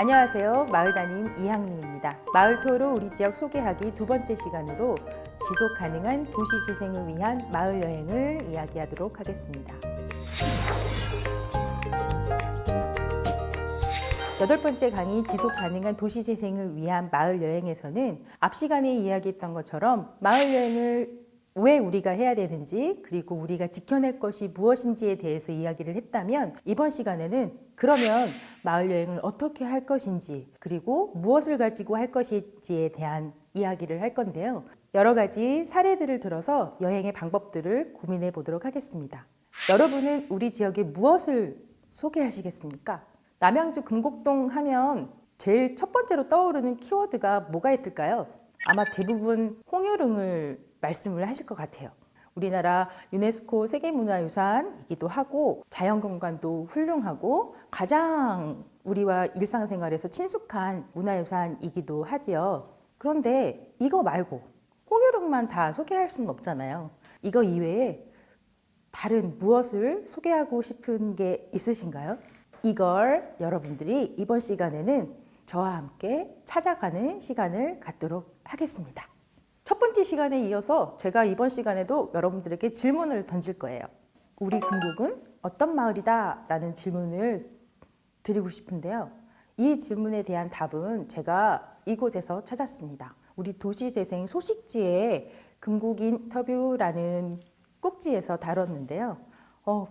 안녕하세요. 마을담임 이항미입니다. 마을토로 우리 지역 소개하기 두 번째 시간으로 지속 가능한 도시 재생을 위한 마을 여행을 이야기하도록 하겠습니다. 여덟 번째 강의 지속 가능한 도시 재생을 위한 마을 여행에서는 앞 시간에 이야기했던 것처럼 마을 여행을 왜 우리가 해야 되는지, 그리고 우리가 지켜낼 것이 무엇인지에 대해서 이야기를 했다면, 이번 시간에는 그러면 마을 여행을 어떻게 할 것인지, 그리고 무엇을 가지고 할 것인지에 대한 이야기를 할 건데요. 여러 가지 사례들을 들어서 여행의 방법들을 고민해 보도록 하겠습니다. 여러분은 우리 지역에 무엇을 소개하시겠습니까? 남양주 금곡동 하면 제일 첫 번째로 떠오르는 키워드가 뭐가 있을까요? 아마 대부분 홍유릉을 말씀을 하실 것 같아요. 우리나라 유네스코 세계문화유산이기도 하고 자연경관도 훌륭하고 가장 우리와 일상생활에서 친숙한 문화유산이기도 하지요. 그런데 이거 말고 홍유릉만 다 소개할 수는 없잖아요. 이거 이외에 다른 무엇을 소개하고 싶은 게 있으신가요? 이걸 여러분들이 이번 시간에는 저와 함께 찾아가는 시간을 갖도록 하겠습니다. 첫 번째 시간에 이어서 제가 이번 시간에도 여러분들에게 질문을 던질 거예요. 우리 금곡은 어떤 마을이다? 라는 질문을 드리고 싶은데요. 이 질문에 대한 답은 제가 이곳에서 찾았습니다. 우리 도시재생 소식지에 금곡 인터뷰라는 꼭지에서 다뤘는데요.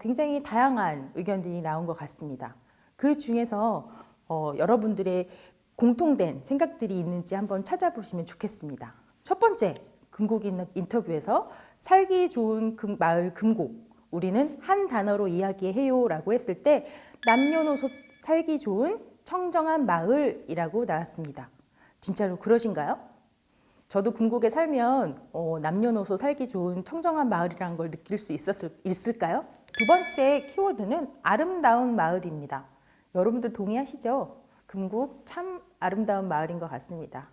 굉장히 다양한 의견들이 나온 것 같습니다. 그 중에서 여러분들의 공통된 생각들이 있는지 한번 찾아보시면 좋겠습니다. 첫 번째, 금곡 인터뷰에서 살기 좋은 마을 금곡, 우리는 한 단어로 이야기해요 라고 했을 때 남녀노소 살기 좋은 청정한 마을이라고 나왔습니다. 진짜로 그러신가요? 저도 금곡에 살면 남녀노소 살기 좋은 청정한 마을이라는 걸 느낄 수 있을까요? 두 번째 키워드는 아름다운 마을입니다. 여러분들 동의하시죠? 금곡 참 아름다운 마을인 것 같습니다.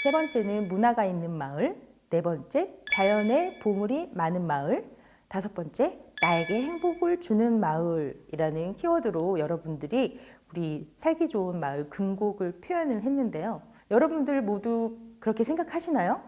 세 번째는 문화가 있는 마을, 네 번째 자연의 보물이 많은 마을, 다섯 번째 나에게 행복을 주는 마을이라는 키워드로 여러분들이 우리 살기 좋은 마을 금곡을 표현을 했는데요. 여러분들 모두 그렇게 생각하시나요?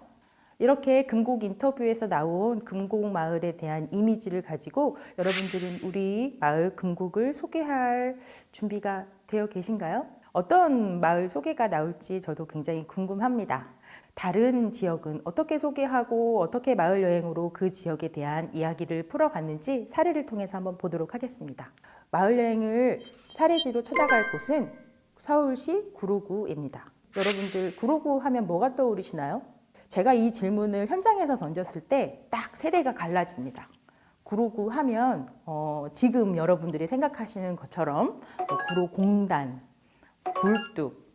이렇게 금곡 인터뷰에서 나온 금곡 마을에 대한 이미지를 가지고 여러분들은 우리 마을 금곡을 소개할 준비가 되어 계신가요? 어떤 마을 소개가 나올지 저도 굉장히 궁금합니다. 다른 지역은 어떻게 소개하고 어떻게 마을 여행으로 그 지역에 대한 이야기를 풀어갔는지 사례를 통해서 한번 보도록 하겠습니다. 마을 여행을 사례지로 찾아갈 곳은 서울시 구로구입니다. 여러분들 구로구 하면 뭐가 떠오르시나요? 제가 이 질문을 현장에서 던졌을 때 딱 세대가 갈라집니다. 구로구 하면 지금 여러분들이 생각하시는 것처럼 구로공단, 굴뚝,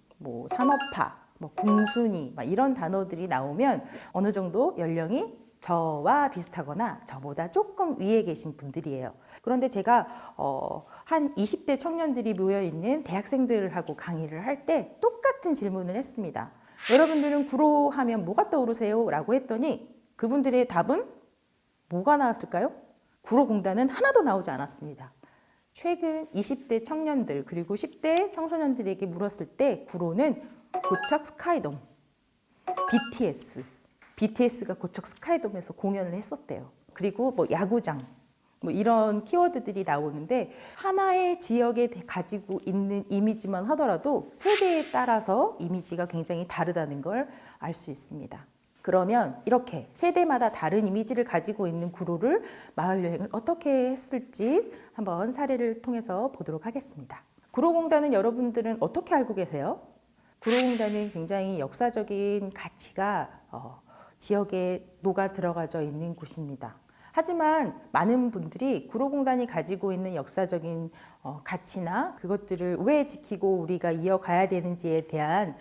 산업화, 공순이 이런 단어들이 나오면 어느 정도 연령이 저와 비슷하거나 저보다 조금 위에 계신 분들이에요. 그런데 제가 한 20대 청년들이 모여있는 대학생들하고 강의를 할 때 똑같은 질문을 했습니다. 여러분들은 구로 하면 뭐가 떠오르세요? 라고 했더니 그분들의 답은 뭐가 나왔을까요? 구로공단은 하나도 나오지 않았습니다. 최근 20대 청년들 그리고 10대 청소년들에게 물었을 때 구로는 고척 스카이돔, BTS가 고척 스카이돔에서 공연을 했었대요. 그리고 야구장 이런 키워드들이 나오는데 하나의 지역에 가지고 있는 이미지만 하더라도 세대에 따라서 이미지가 굉장히 다르다는 걸 알 수 있습니다. 그러면 이렇게 세대마다 다른 이미지를 가지고 있는 구로를 마을 여행을 어떻게 했을지 한번 사례를 통해서 보도록 하겠습니다. 구로공단은 여러분들은 어떻게 알고 계세요? 구로공단은 굉장히 역사적인 가치가 지역에 녹아 들어가져 있는 곳입니다. 하지만 많은 분들이 구로공단이 가지고 있는 역사적인 가치나 그것들을 왜 지키고 우리가 이어가야 되는지에 대한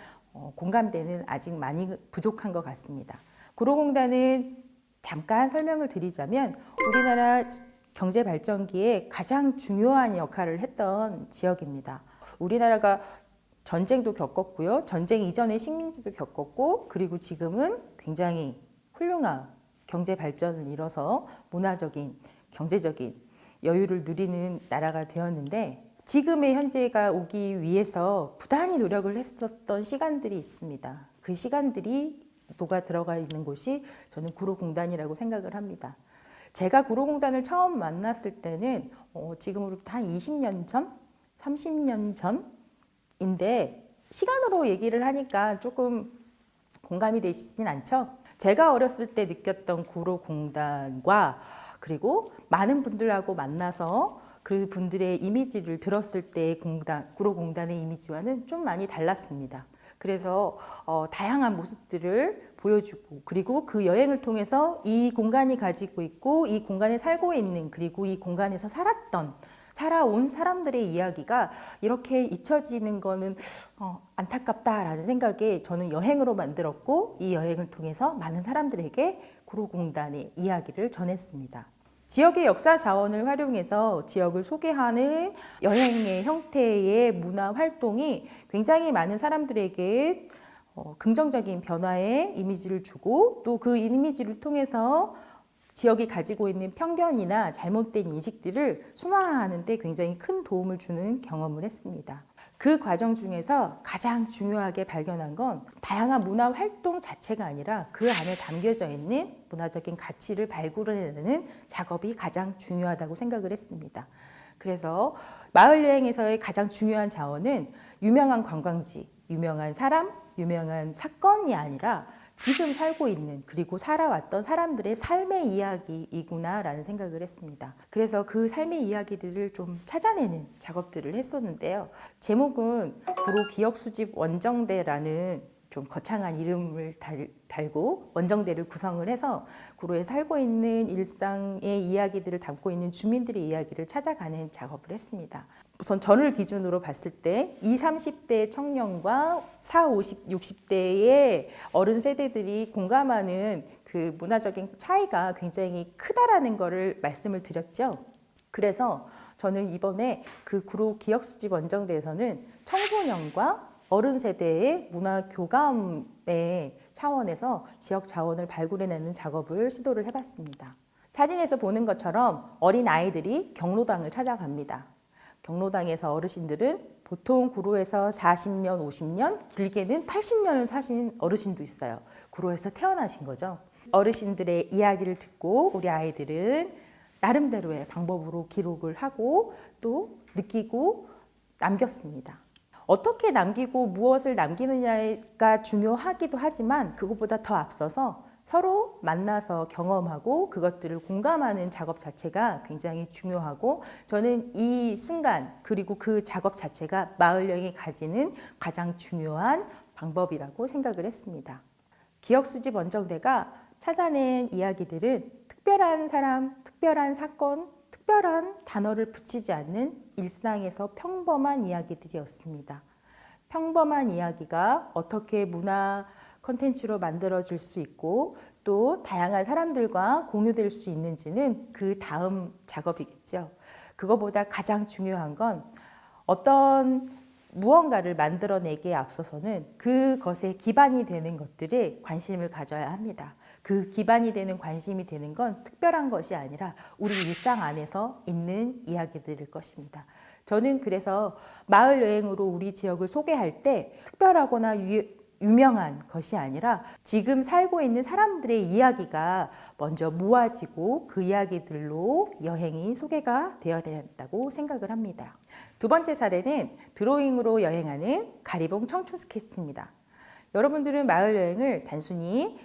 공감대는 아직 많이 부족한 것 같습니다. 구로공단은 잠깐 설명을 드리자면 우리나라 경제 발전기에 가장 중요한 역할을 했던 지역입니다. 우리나라가 전쟁도 겪었고요. 전쟁 이전의 식민지도 겪었고, 그리고 지금은 굉장히 훌륭한 경제 발전을 이뤄서 문화적인, 경제적인 여유를 누리는 나라가 되었는데 지금의 현재가 오기 위해서 부단히 노력을 했었던 시간들이 있습니다. 그 시간들이 녹아 들어가 있는 곳이 저는 구로공단이라고 생각을 합니다. 제가 구로공단을 처음 만났을 때는 지금으로부터 한 20년 전, 30년 전인데 시간으로 얘기를 하니까 조금 공감이 되시진 않죠? 제가 어렸을 때 느꼈던 구로공단과 그리고 많은 분들하고 만나서 그 분들의 이미지를 들었을 때의 구로공단의 이미지와는 좀 많이 달랐습니다. 그래서 다양한 모습들을 보여주고 그리고 그 여행을 통해서 이 공간이 가지고 있고 이 공간에 살고 있는 그리고 이 공간에서 살아온 사람들의 이야기가 이렇게 잊혀지는 거는 안타깝다라는 생각에 저는 여행으로 만들었고 이 여행을 통해서 많은 사람들에게 구로공단의 이야기를 전했습니다. 지역의 역사 자원을 활용해서 지역을 소개하는 여행의 형태의 문화 활동이 굉장히 많은 사람들에게 긍정적인 변화의 이미지를 주고 또 그 이미지를 통해서 지역이 가지고 있는 편견이나 잘못된 인식들을 순화하는 데 굉장히 큰 도움을 주는 경험을 했습니다. 그 과정 중에서 가장 중요하게 발견한 건 다양한 문화 활동 자체가 아니라 그 안에 담겨져 있는 문화적인 가치를 발굴해내는 작업이 가장 중요하다고 생각을 했습니다. 그래서 마을 여행에서의 가장 중요한 자원은 유명한 관광지, 유명한 사람, 유명한 사건이 아니라 지금 살고 있는 그리고 살아왔던 사람들의 삶의 이야기이구나라는 생각을 했습니다. 그래서 그 삶의 이야기들을 좀 찾아내는 작업들을 했었는데요. 제목은 구로 기억수집 원정대라는 좀 거창한 이름을 달고 원정대를 구성을 해서 구로에 살고 있는 일상의 이야기들을 담고 있는 주민들의 이야기를 찾아가는 작업을 했습니다. 우선 저를 기준으로 봤을 때 20, 30대 청년과 40, 50, 60대의 어른 세대들이 공감하는 그 문화적인 차이가 굉장히 크다라는 거를 말씀을 드렸죠. 그래서 저는 이번에 그 구로 기억수집 원정대에서는 청소년과 어른 세대의 문화 교감의 차원에서 지역 자원을 발굴해내는 작업을 시도를 해봤습니다. 사진에서 보는 것처럼 어린 아이들이 경로당을 찾아갑니다. 경로당에서 어르신들은 보통 구로에서 40년, 50년, 길게는 80년을 사신 어르신도 있어요. 구로에서 태어나신 거죠. 어르신들의 이야기를 듣고 우리 아이들은 나름대로의 방법으로 기록을 하고 또 느끼고 남겼습니다. 어떻게 남기고 무엇을 남기느냐가 중요하기도 하지만 그것보다 더 앞서서 서로 만나서 경험하고 그것들을 공감하는 작업 자체가 굉장히 중요하고 저는 이 순간 그리고 그 작업 자체가 마을 여행이 가지는 가장 중요한 방법이라고 생각을 했습니다. 기억수집 원정대가 찾아낸 이야기들은 특별한 사람, 특별한 사건, 특별한 단어를 붙이지 않는 일상에서 평범한 이야기들이었습니다. 평범한 이야기가 어떻게 문화 콘텐츠로 만들어질 수 있고 또 다양한 사람들과 공유될 수 있는지는 그 다음 작업이겠죠. 그거보다 가장 중요한 건 어떤 무언가를 만들어내기에 앞서서는 그것에 기반이 되는 것들에 관심을 가져야 합니다. 그 기반이 되는 관심이 되는 건 특별한 것이 아니라 우리 일상 안에서 있는 이야기들일 것입니다. 저는 그래서 마을 여행으로 우리 지역을 소개할 때 특별하거나 유명한 것이 아니라 지금 살고 있는 사람들의 이야기가 먼저 모아지고 그 이야기들로 여행이 소개가 되어야 된다고 생각을 합니다. 두 번째 사례는 드로잉으로 여행하는 가리봉 청춘 스케치입니다. 여러분들은 마을 여행을 단순히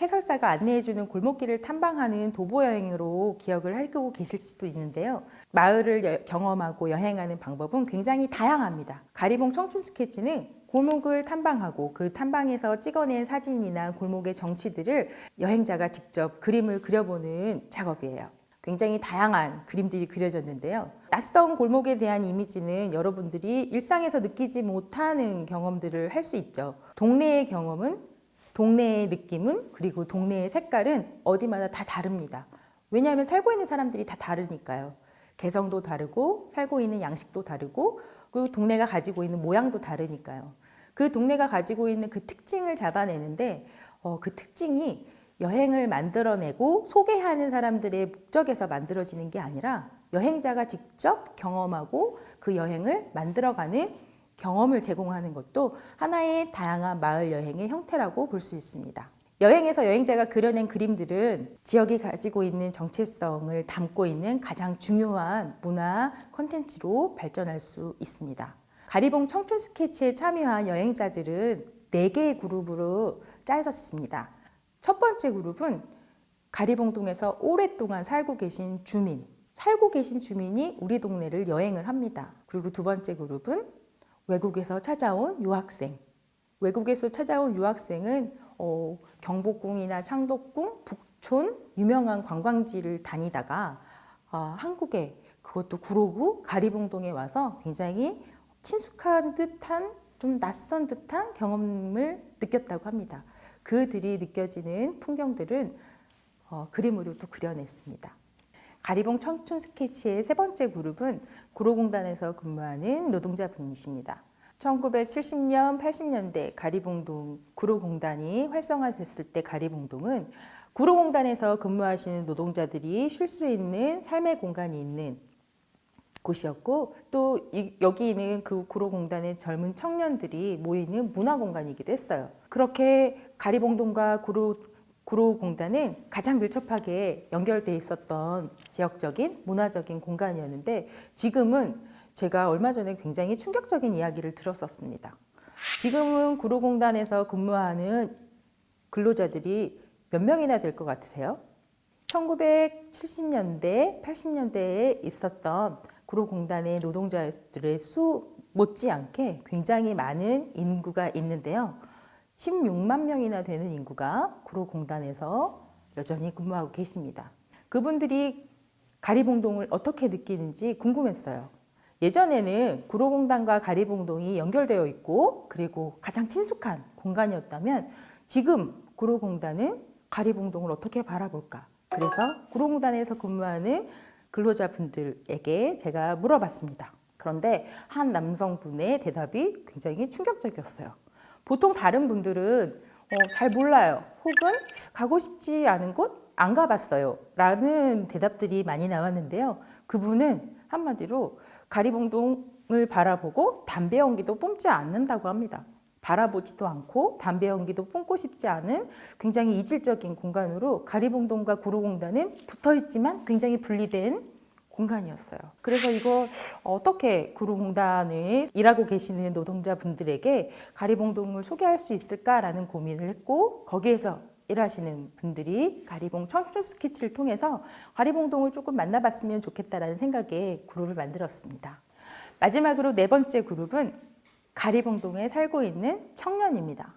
해설사가 안내해주는 골목길을 탐방하는 도보 여행으로 기억을 하고 계실 수도 있는데요. 마을을 경험하고 여행하는 방법은 굉장히 다양합니다. 가리봉 청춘 스케치는 골목을 탐방하고 그 탐방에서 찍어낸 사진이나 골목의 정취들을 여행자가 직접 그림을 그려보는 작업이에요. 굉장히 다양한 그림들이 그려졌는데요. 낯선 골목에 대한 이미지는 여러분들이 일상에서 느끼지 못하는 경험들을 할 수 있죠. 동네의 경험은 동네의 느낌은 그리고 동네의 색깔은 어디마다 다 다릅니다. 왜냐하면 살고 있는 사람들이 다 다르니까요. 개성도 다르고 살고 있는 양식도 다르고 그리고 동네가 가지고 있는 모양도 다르니까요. 그 동네가 가지고 있는 그 특징을 잡아내는데 그 특징이 여행을 만들어내고 소개하는 사람들의 목적에서 만들어지는 게 아니라 여행자가 직접 경험하고 그 여행을 만들어가는 경험을 제공하는 것도 하나의 다양한 마을 여행의 형태라고 볼 수 있습니다. 여행에서 여행자가 그려낸 그림들은 지역이 가지고 있는 정체성을 담고 있는 가장 중요한 문화 콘텐츠로 발전할 수 있습니다. 가리봉 청춘 스케치에 참여한 여행자들은 4개의 그룹으로 짜여졌습니다. 첫 번째 그룹은 가리봉동에서 오랫동안 살고 계신 주민이 우리 동네를 여행을 합니다. 그리고 두 번째 그룹은 외국에서 찾아온 유학생. 외국에서 찾아온 유학생은 경복궁이나 창덕궁, 북촌 유명한 관광지를 다니다가 한국에 그것도 구로구 가리봉동에 와서 굉장히 친숙한 듯한 좀 낯선 듯한 경험을 느꼈다고 합니다. 그들이 느껴지는 풍경들은 그림으로도 그려냈습니다. 가리봉 청춘 스케치의 세 번째 그룹은 구로공단에서 근무하는 노동자분이십니다. 1970년, 80년대 가리봉동 구로공단이 활성화됐을 때 가리봉동은 구로공단에서 근무하시는 노동자들이 쉴 수 있는 삶의 공간이 있는 곳이었고 또 여기는 그 구로공단의 젊은 청년들이 모이는 문화공간이기도 했어요. 그렇게 가리봉동과 구로공단은 가장 밀접하게 연결돼 있었던 지역적인 문화적인 공간이었는데 지금은 제가 얼마 전에 굉장히 충격적인 이야기를 들었었습니다. 지금은 구로공단에서 근무하는 근로자들이 몇 명이나 될 것 같으세요? 1970년대, 80년대에 있었던 구로공단의 노동자들의 수 못지않게 굉장히 많은 인구가 있는데요. 16만 명이나 되는 인구가 구로공단에서 여전히 근무하고 계십니다. 그분들이 가리봉동을 어떻게 느끼는지 궁금했어요. 예전에는 구로공단과 가리봉동이 연결되어 있고 그리고 가장 친숙한 공간이었다면 지금 구로공단은 가리봉동을 어떻게 바라볼까? 그래서 구로공단에서 근무하는 근로자분들에게 제가 물어봤습니다. 그런데 한 남성분의 대답이 굉장히 충격적이었어요. 보통 다른 분들은 잘 몰라요. 혹은 가고 싶지 않은 곳 안 가봤어요. 라는 대답들이 많이 나왔는데요. 그분은 한마디로 가리봉동을 바라보고 담배 연기도 뿜지 않는다고 합니다. 바라보지도 않고 담배 연기도 뿜고 싶지 않은 굉장히 이질적인 공간으로 가리봉동과 구로공단은 붙어있지만 굉장히 분리된 공간이었어요. 그래서 이거 어떻게 구로공단에 일하고 계시는 노동자분들에게 가리봉동을 소개할 수 있을까라는 고민을 했고 거기에서 일하시는 분들이 가리봉 청춘 스케치를 통해서 가리봉동을 조금 만나봤으면 좋겠다라는 생각에 그룹을 만들었습니다. 마지막으로 네 번째 그룹은 가리봉동에 살고 있는 청년입니다.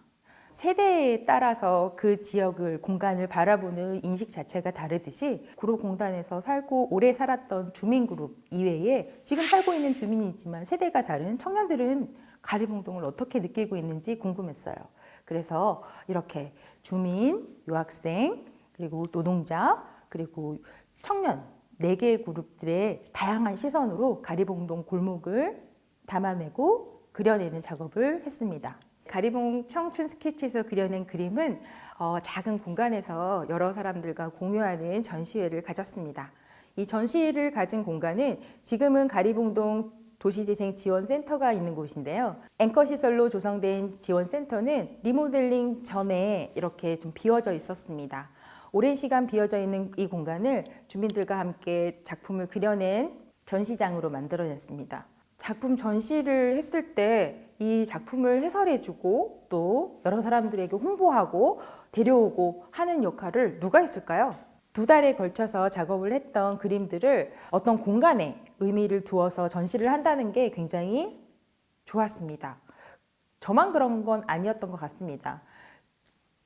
세대에 따라서 그 지역을 공간을 바라보는 인식 자체가 다르듯이 구로공단에서 살고 오래 살았던 주민 그룹 이외에 지금 살고 있는 주민이지만 세대가 다른 청년들은 가리봉동을 어떻게 느끼고 있는지 궁금했어요. 그래서 이렇게 주민, 유학생, 그리고 노동자, 그리고 청년 4개의 그룹들의 다양한 시선으로 가리봉동 골목을 담아내고 그려내는 작업을 했습니다. 가리봉 청춘 스케치에서 그려낸 그림은 작은 공간에서 여러 사람들과 공유하는 전시회를 가졌습니다. 이 전시회를 가진 공간은 지금은 가리봉동 도시재생지원센터가 있는 곳인데요. 앵커 시설로 조성된 지원센터는 리모델링 전에 이렇게 좀 비어져 있었습니다. 오랜 시간 비어져 있는 이 공간을 주민들과 함께 작품을 그려낸 전시장으로 만들어냈습니다. 작품 전시를 했을 때 이 작품을 해설해주고 또 여러 사람들에게 홍보하고 데려오고 하는 역할을 누가 했을까요? 2달에 걸쳐서 작업을 했던 그림들을 어떤 공간에 의미를 두어서 전시를 한다는 게 굉장히 좋았습니다. 저만 그런 건 아니었던 것 같습니다.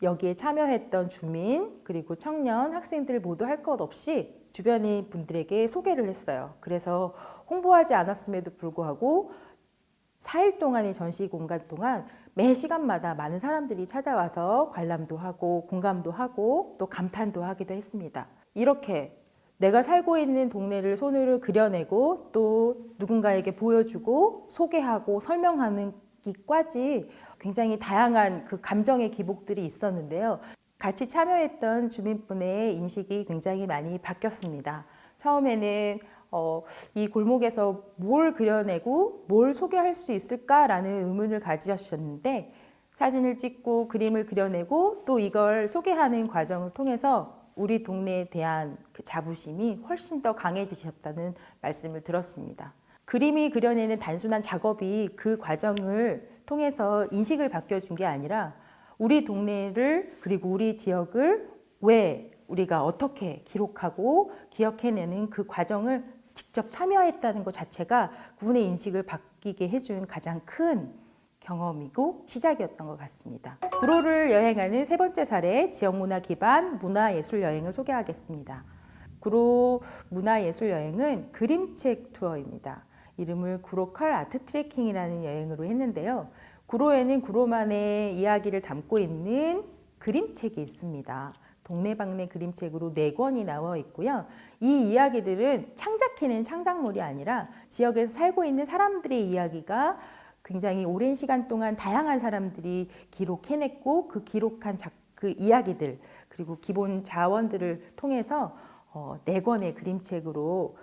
여기에 참여했던 주민, 그리고 청년, 학생들 모두 할 것 없이 주변의 분들에게 소개를 했어요. 그래서 홍보하지 않았음에도 불구하고 4일 동안의 전시 공간 동안 매 시간마다 많은 사람들이 찾아와서 관람도 하고 공감도 하고 또 감탄도 하기도 했습니다. 이렇게 내가 살고 있는 동네를 손으로 그려내고 또 누군가에게 보여주고 소개하고 설명하는 기까지 굉장히 다양한 그 감정의 기복들이 있었는데요. 같이 참여했던 주민분의 인식이 굉장히 많이 바뀌었습니다. 처음에는 이 골목에서 뭘 그려내고 뭘 소개할 수 있을까라는 의문을 가지셨는데 사진을 찍고 그림을 그려내고 또 이걸 소개하는 과정을 통해서 우리 동네에 대한 그 자부심이 훨씬 더 강해지셨다는 말씀을 들었습니다. 그림이 그려내는 단순한 작업이 그 과정을 통해서 인식을 바뀌어준 게 아니라 우리 동네를 그리고 우리 지역을 왜 우리가 어떻게 기록하고 기억해내는 그 과정을 직접 참여했다는 것 자체가 그분의 인식을 바뀌게 해준 가장 큰 경험이고 시작이었던 것 같습니다. 구로를 여행하는 세 번째 사례 지역문화 기반 문화예술 여행을 소개하겠습니다. 구로 문화예술 여행은 그림책 투어입니다. 이름을 구로컬 아트 트레킹이라는 여행으로 했는데요. 구로에는 구로만의 이야기를 담고 있는 그림책이 있습니다. 동네방네 그림책으로 4권이 나와 있고요. 이 이야기들은 창작해낸 창작물이 아니라 지역에서 살고 있는 사람들의 이야기가 굉장히 오랜 시간 동안 다양한 사람들이 기록해냈고 그 기록한 그 이야기들 그리고 기본 자원들을 통해서 4권의 그림책으로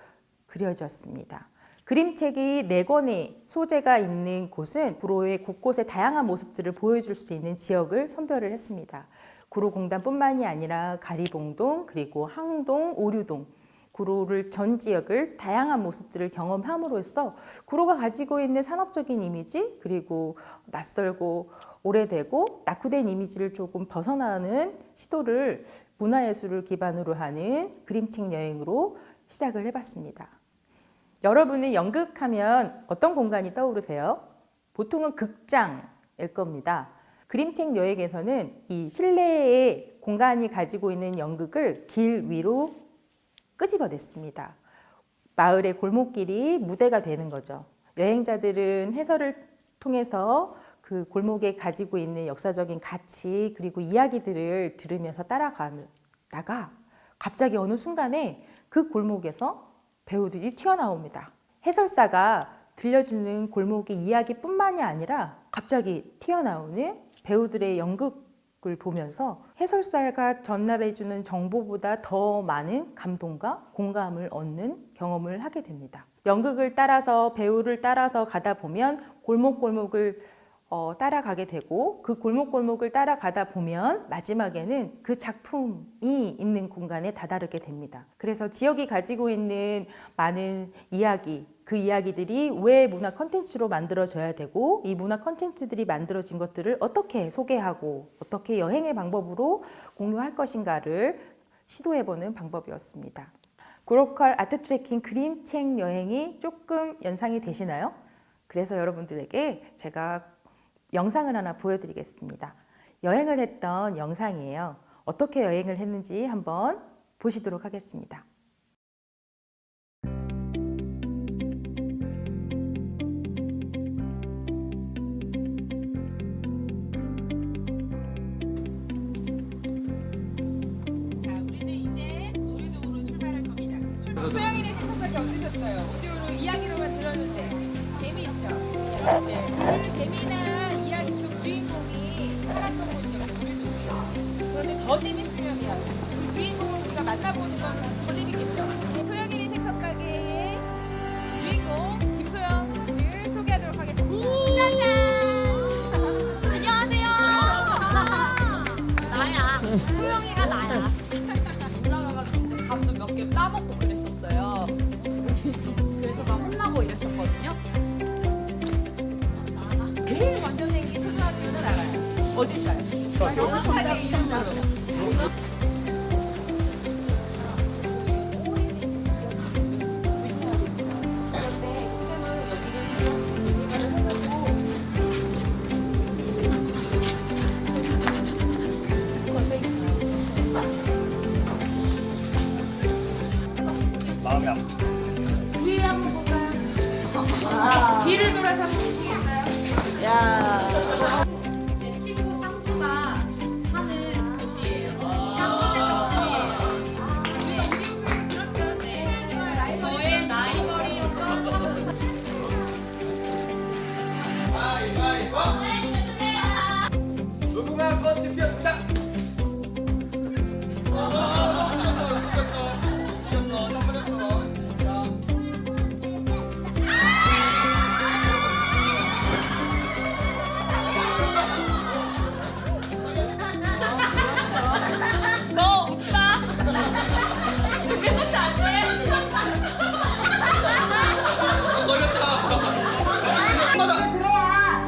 그려졌습니다. 그림책이 4권의 소재가 있는 곳은 구로의 곳곳의 다양한 모습들을 보여줄 수 있는 지역을 선별을 했습니다. 구로공단뿐만이 아니라 가리봉동, 그리고 항동, 오류동, 구로를 전 지역을 다양한 모습들을 경험함으로써 구로가 가지고 있는 산업적인 이미지 그리고 낯설고 오래되고 낙후된 이미지를 조금 벗어나는 시도를 문화예술을 기반으로 하는 그림책 여행으로 시작을 해봤습니다. 여러분은 연극하면 어떤 공간이 떠오르세요? 보통은 극장일 겁니다. 그림책 여행에서는 이 실내의 공간이 가지고 있는 연극을 길 위로 끄집어냈습니다. 마을의 골목길이 무대가 되는 거죠. 여행자들은 해설을 통해서 그 골목에 가지고 있는 역사적인 가치 그리고 이야기들을 들으면서 따라가다가 갑자기 어느 순간에 그 골목에서 배우들이 튀어나옵니다. 해설사가 들려주는 골목의 이야기뿐만이 아니라 갑자기 튀어나오는 배우들의 연극을 보면서 해설사가 전달해주는 정보보다 더 많은 감동과 공감을 얻는 경험을 하게 됩니다. 연극을 따라서 배우를 따라서 가다 보면 골목골목을 따라가게 되고 그 골목골목을 따라가다 보면 마지막에는 그 작품이 있는 공간에 다다르게 됩니다. 그래서 지역이 가지고 있는 많은 이야기, 그 이야기들이 왜 문화 콘텐츠로 만들어져야 되고 이 문화 콘텐츠들이 만들어진 것들을 어떻게 소개하고 어떻게 여행의 방법으로 공유할 것인가를 시도해보는 방법이었습니다. 구로컬 아트 트레킹 그림책 여행이 조금 연상이 되시나요? 그래서 여러분들에게 제가 영상을 하나 보여드리겠습니다. 여행을 했던 영상이에요. 어떻게 여행을 했는지 한번 보시도록 하겠습니다. 소영이네 생각밖에 없으셨어요. 오디오로 이야기로만 들었는데 재미있죠? 네. 그 재미난 이야기 속 주인공이 살았던 곳이었어요. 우리 집이요. 그런데 더 재밌으면요. 그 주인공을 우리가 만나보는 거는 더 재밌겠죠? 소영이네 생각 가게의 주인공 김소영 씨를 소개하도록 하겠습니다. 짜잔! 안녕하세요. 나야. 소영이가 나야. 올라가가지고 이제 밥도 몇 개 따먹고 그랬었어요. 그래서 막 혼나고 이랬었거든요. 제일 먼저 생긴 초등학교는 알아요. 어딜까요? 영화관의 이름으로. 마음이 아파. 위에 한번 볼까요? 뒤를 돌아서 한번 보시겠어요? 제 친구 상수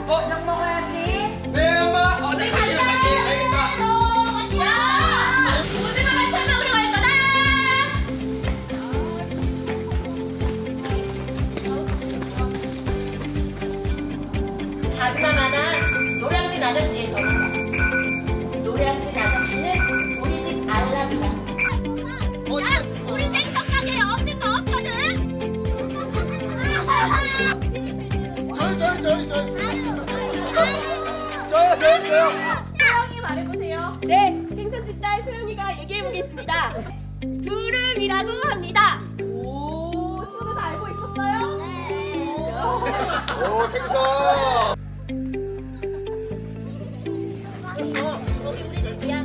저녁 먹어야지. 네 엄마. 네 갈게요. 알겠다. 야! 고등어 같은 먹으러 갈 거다! 아줌마만한 노량진 아저씨의 전화다. 노량진 아저씨는 우리 집 알람이다. 우리 생각하기에 없는 거 없거든? 저요. 소영이 말해보세요. 네, 생선집 딸 소영이가 얘기해보겠습니다. 두릅이라고 합니다. 오, 친구 다 알고 있었어요? 네. 오 생선. 거기 우리 집이야.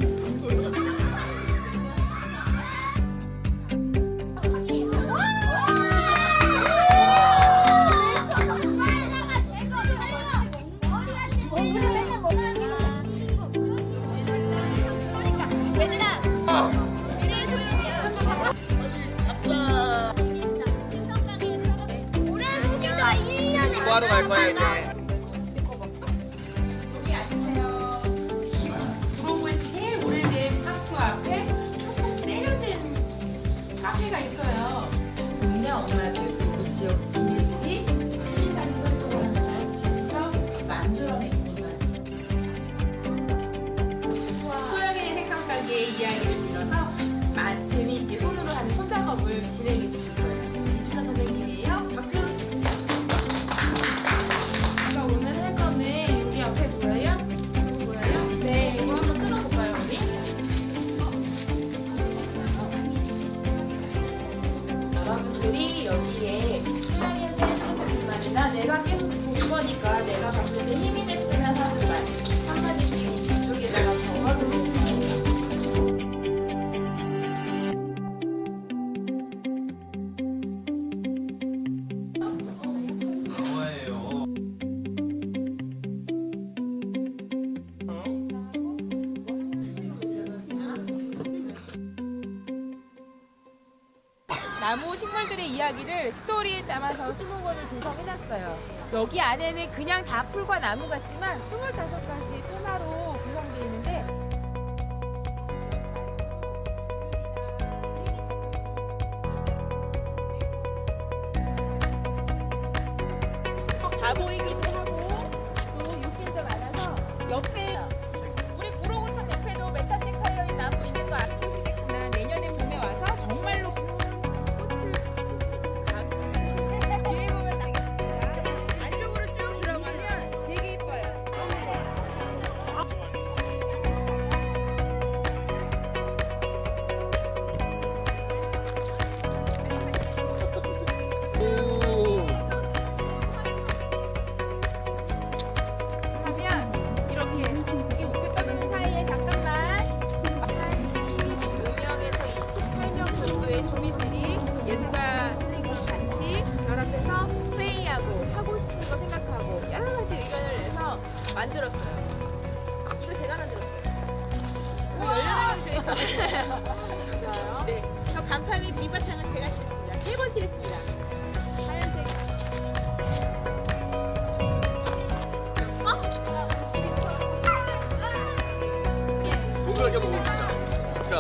공부하러 갈 거야 이제. 여기 앉으세요. 구로구에서 제일 오래된 학교 앞에 조금 세련된 카페가 있어요. 동네 엄마들 그리고 지역 주민들이 시간 활동을 하면서 직접 만들어낸 공간. 소영이의 색감 가게의 이야기를 들어서 재미있게 손으로 하는 손작업을 진행해 주실 거예요. 이주선 선생님이에요. 박수. 제가 오늘 할 거는 여기 앞에 보여요? 보여요? 네, 이거 한번 뜯어볼까요, 우리? 여러분들이 여기에 소양이한테 해주는 말이나 내가 계속 본 거니까 내가 봤을 때 힘이 됐으면 하는 말 한마디씩 이쪽에다가 적어주세요. 나무 식물들의 이야기를 스토리에 담아서 20권을 조성해놨어요. 여기 안에는 그냥 다 풀과 나무 같지만 25가지 토나로 구성되어 있는데 다 보이기도 하고 또 욕실도 많아서 옆에 우리 구로구청 옆에도 메타섹화여인 나무 있는 거 알고 계시겠구나. 내년에 봄에 와서 정말로 꽃을 뒤에 보면 나겠습니다. 안쪽으로 쭉 들어가면 되게 이뻐요. 하면 이렇게 이 웃고 떠드는 사이에 잠깐만 한 25명에서 28명 정도의 주민들이 예술가 선생님과 같이 결합해서 회의하고 하고 싶은 거 생각하고 여러 가지 의견을 내서 만들었어요. 이거 제가 만들었어요. 그 18명 중에서 진짜요? 네, 저 간판의 밑바탕은 제가 칠했습니다. 3번 칠했습니다. 하얀색. 동그랗게 한번 봅시다. 자,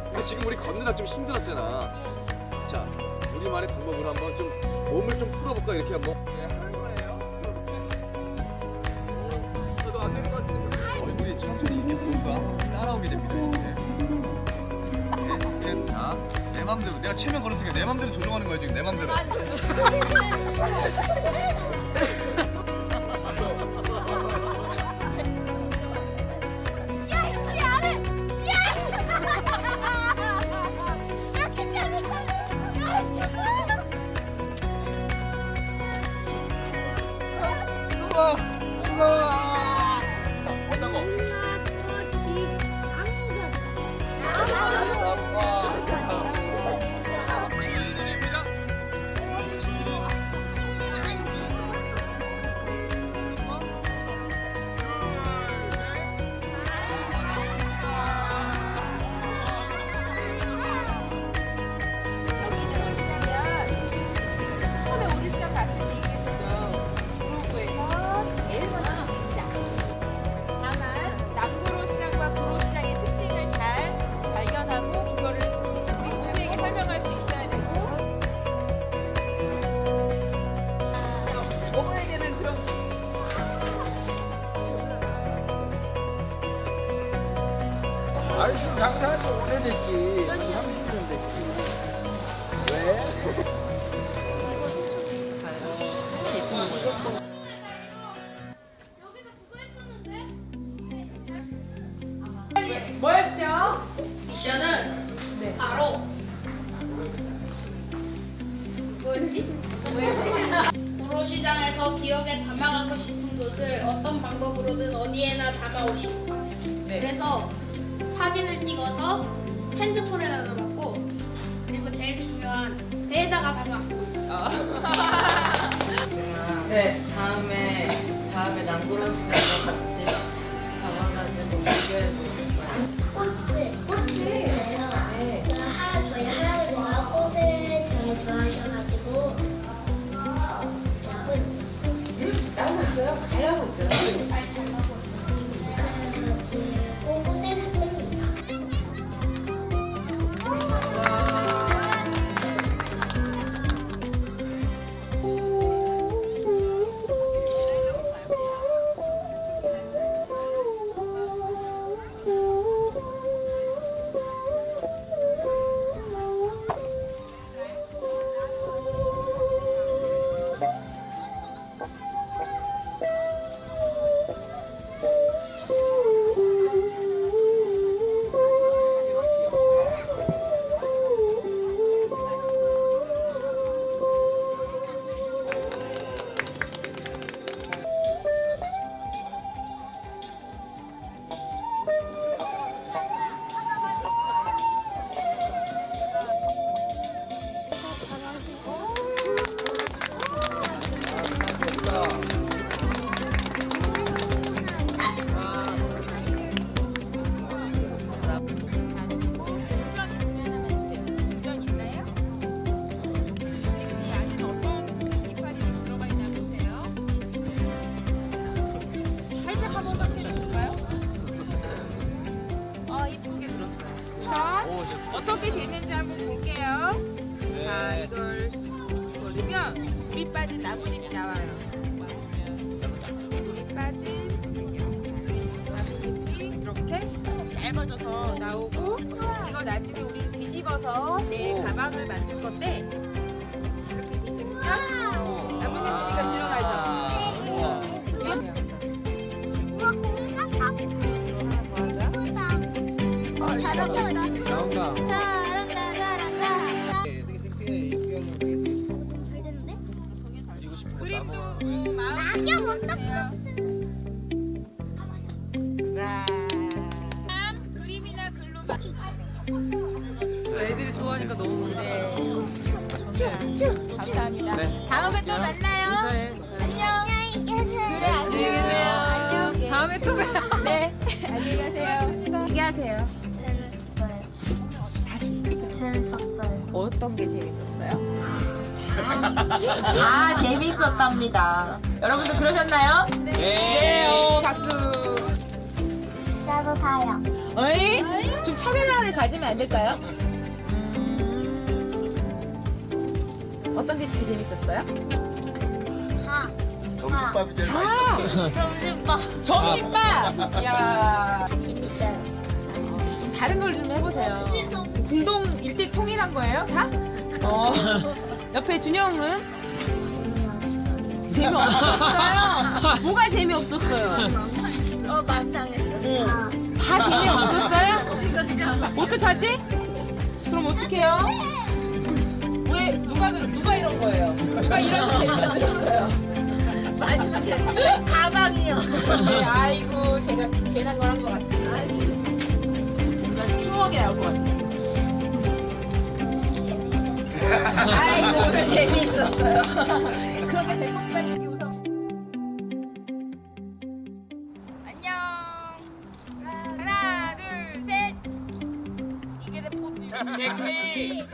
근데 지금 우리 걷느라 좀 힘들었잖아. 자, 우리만의 방법으로 한번 좀 몸을 좀 풀어볼까 이렇게 한번. 하는 거예요. 저도 안 되는 것 같은데. 얼굴이 천천히 이렇게 뭔가 따라오게 됩니다. 이렇게. 자, 내 맘대로 내가 체면 걸었으니까 내 맘대로 조정하는 거야 지금 내 맘대로. 어떤 거? 지리입니다. 아니 지금 장사한 지 오래됐지. 30년 됐지. 왜? 뭐였죠? 미션은 바로 뭐였지? 구로시장에서 기억에 담아가고 싶은 것을 어떤 방법으로든 어디에나 담아오시. 그래서 사진을 찍어서 핸드폰에다 넣어놓고 그리고 제일 중요한 배에다가 담아왔습니다. 네. 다음에 남구로시장과 같이 잡아가지고 비교해보고 싶어요. 꽃을요. 저희 할아버지가 꽃을 되게 좋아하셔가지고 따고 있어요? 잘 하고 있어요? 꽃을 샀습니다. 운전 있나요? 지금 이 안에는 어떤 이파리가 들어가 있나 보세요. 살짝 한번 확인해 볼까요? 이쁘게 들었어요. 자, 어떻게 되는지 한번 볼게요. 자, 이걸 버리면 물이 빠진 나뭇잎이 나와요. 물이 빠진 나뭇잎이 이렇게 얇아져서 나오고 이걸 나중에 우리 뒤집어서 내 가방을 만들 건데 이렇게 뒤집으면 나뭇잎 무늬가 들어가죠. 우와, 공사 잘한다. 나온다. 잘한다, 잘한다. 그림도 마음에 낙엽 어떡해. 그림이나 글로 애들이 좋아하니까 너무 좋네. 감사합니다. 다음에 또 만나요. 안녕. 안녕히 계세요. 그래, 안녕히 계세요. 안녕. 다음에 또 봬요. 네. 안녕히 가세요. 얘기하세요. 재밌었어요. 어떤 게 재밌었어요? 재밌었답니다. 여러분도 그러셨나요? 네. 박수. 나도 사요. 어이? 좀 차별화를 가지면 안 될까요? 어떤 게 제일 재밌었어요? 점심밥이 제일 맛있었어요. 점심밥. 점심밥! 이야. 재밌어요. 다른 걸 좀 해보세요. 공동 일대 통일한 거예요? 다? 옆에 준영은? 재미없었어요? 뭐가 재미없었어요? 만장했어요. 다 재미없었어요? 어떡하지? 그럼 어떡해요? 왜 누가 이런 거예요? 누가 이런 거 재미없었어요? 마지막에 가방이요. 네, 아이고 제가 괜한 걸 한 것 같아요. 뭔가 추억이 나올 것 같아요. 아이고 오늘 재미있었어요. 그렇게 대폭발 얘기 웃어. 안녕. 하나 둘 셋. 이게 내 포즈. 개구리.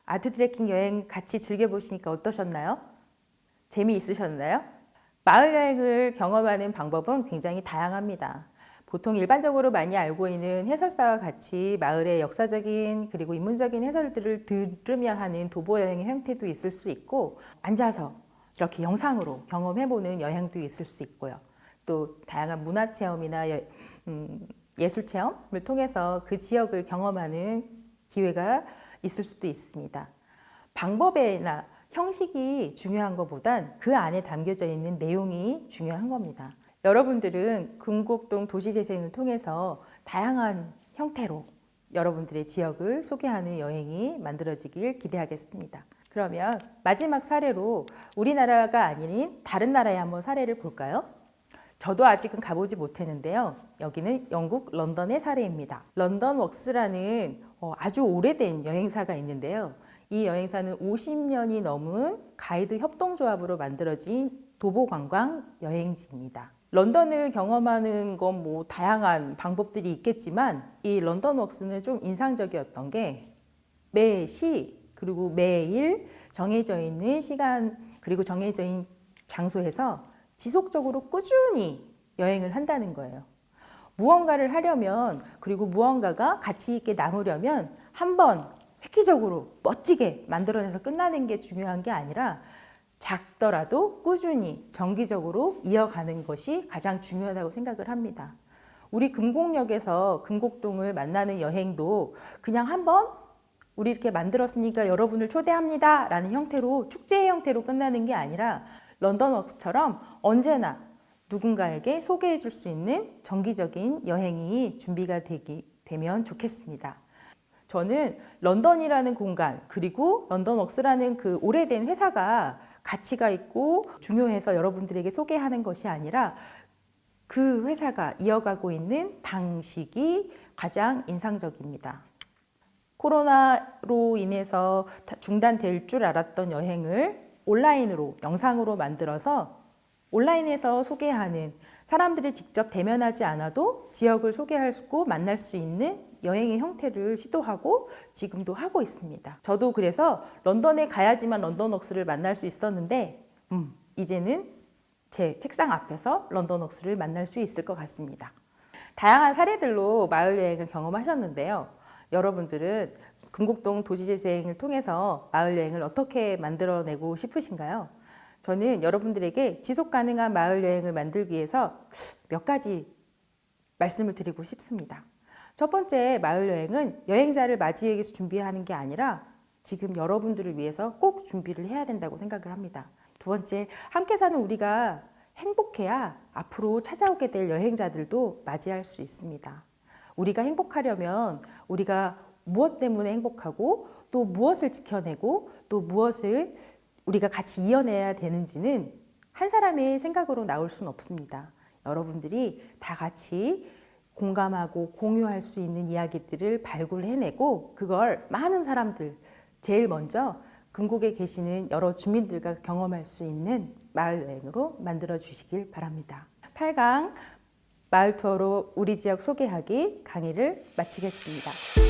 아트 트레킹 여행 같이 즐겨보시니까 어떠셨나요? 재미있으셨나요? 마을 여행을 경험하는 방법은 굉장히 다양합니다. 보통 일반적으로 많이 알고 있는 해설사와 같이 마을의 역사적인 그리고 인문적인 해설들을 들으며 하는 도보 여행의 형태도 있을 수 있고 앉아서 이렇게 영상으로 경험해보는 여행도 있을 수 있고요. 또 다양한 문화 체험이나 예술 체험을 통해서 그 지역을 경험하는 기회가 있을 수도 있습니다. 방법이나 형식이 중요한 것보단 그 안에 담겨져 있는 내용이 중요한 겁니다. 여러분들은 금곡동 도시재생을 통해서 다양한 형태로 여러분들의 지역을 소개하는 여행이 만들어지길 기대하겠습니다. 그러면 마지막 사례로 우리나라가 아닌 다른 나라의 한번 사례를 볼까요? 저도 아직은 가보지 못했는데요. 여기는 영국 런던의 사례입니다. 런던 웍스라는 아주 오래된 여행사가 있는데요. 이 여행사는 50년이 넘은 가이드 협동조합으로 만들어진 도보 관광 여행지입니다. 런던을 경험하는 건 뭐 다양한 방법들이 있겠지만 이 런던 웍스는 좀 인상적이었던 게 매시 그리고 매일 정해져 있는 시간 그리고 정해져 있는 장소에서 지속적으로 꾸준히 여행을 한다는 거예요. 무언가를 하려면 그리고 무언가가 가치 있게 남으려면 한번 획기적으로 멋지게 만들어내서 끝나는 게 중요한 게 아니라 작더라도 꾸준히 정기적으로 이어가는 것이 가장 중요하다고 생각을 합니다. 우리 금곡역에서 금곡동을 만나는 여행도 그냥 한번 우리 이렇게 만들었으니까 여러분을 초대합니다 라는 형태로 축제의 형태로 끝나는 게 아니라 런던 웍스처럼 언제나 누군가에게 소개해 줄 수 있는 정기적인 여행이 준비가 되면 좋겠습니다. 저는 런던이라는 공간 그리고 런던 웍스라는 그 오래된 회사가 가치가 있고 중요해서 여러분들에게 소개하는 것이 아니라 그 회사가 이어가고 있는 방식이 가장 인상적입니다. 코로나로 인해서 중단될 줄 알았던 여행을 온라인으로 영상으로 만들어서 온라인에서 소개하는 사람들이 직접 대면하지 않아도 지역을 소개하고 만날 수 있는 여행의 형태를 시도하고 지금도 하고 있습니다. 저도 그래서 런던에 가야지만 런던 웍스를 만날 수 있었는데 이제는 제 책상 앞에서 런던 웍스를 만날 수 있을 것 같습니다. 다양한 사례들로 마을 여행을 경험하셨는데요. 여러분들은 금곡동 도시재생을 통해서 마을 여행을 어떻게 만들어내고 싶으신가요? 저는 여러분들에게 지속 가능한 마을 여행을 만들기 위해서 몇 가지 말씀을 드리고 싶습니다. 첫 번째 마을 여행은 여행자를 맞이하기 위해서 준비하는 게 아니라 지금 여러분들을 위해서 꼭 준비를 해야 된다고 생각을 합니다. 두 번째, 함께 사는 우리가 행복해야 앞으로 찾아오게 될 여행자들도 맞이할 수 있습니다. 우리가 행복하려면 우리가 무엇 때문에 행복하고 또 무엇을 지켜내고 또 무엇을 우리가 같이 이어내야 되는지는 한 사람의 생각으로 나올 수는 없습니다. 여러분들이 다 같이 공감하고 공유할 수 있는 이야기들을 발굴해내고 그걸 많은 사람들, 제일 먼저 금곡에 계시는 여러 주민들과 경험할 수 있는 마을 여행으로 만들어 주시길 바랍니다. 8강 마을 투어로 우리 지역 소개하기 강의를 마치겠습니다.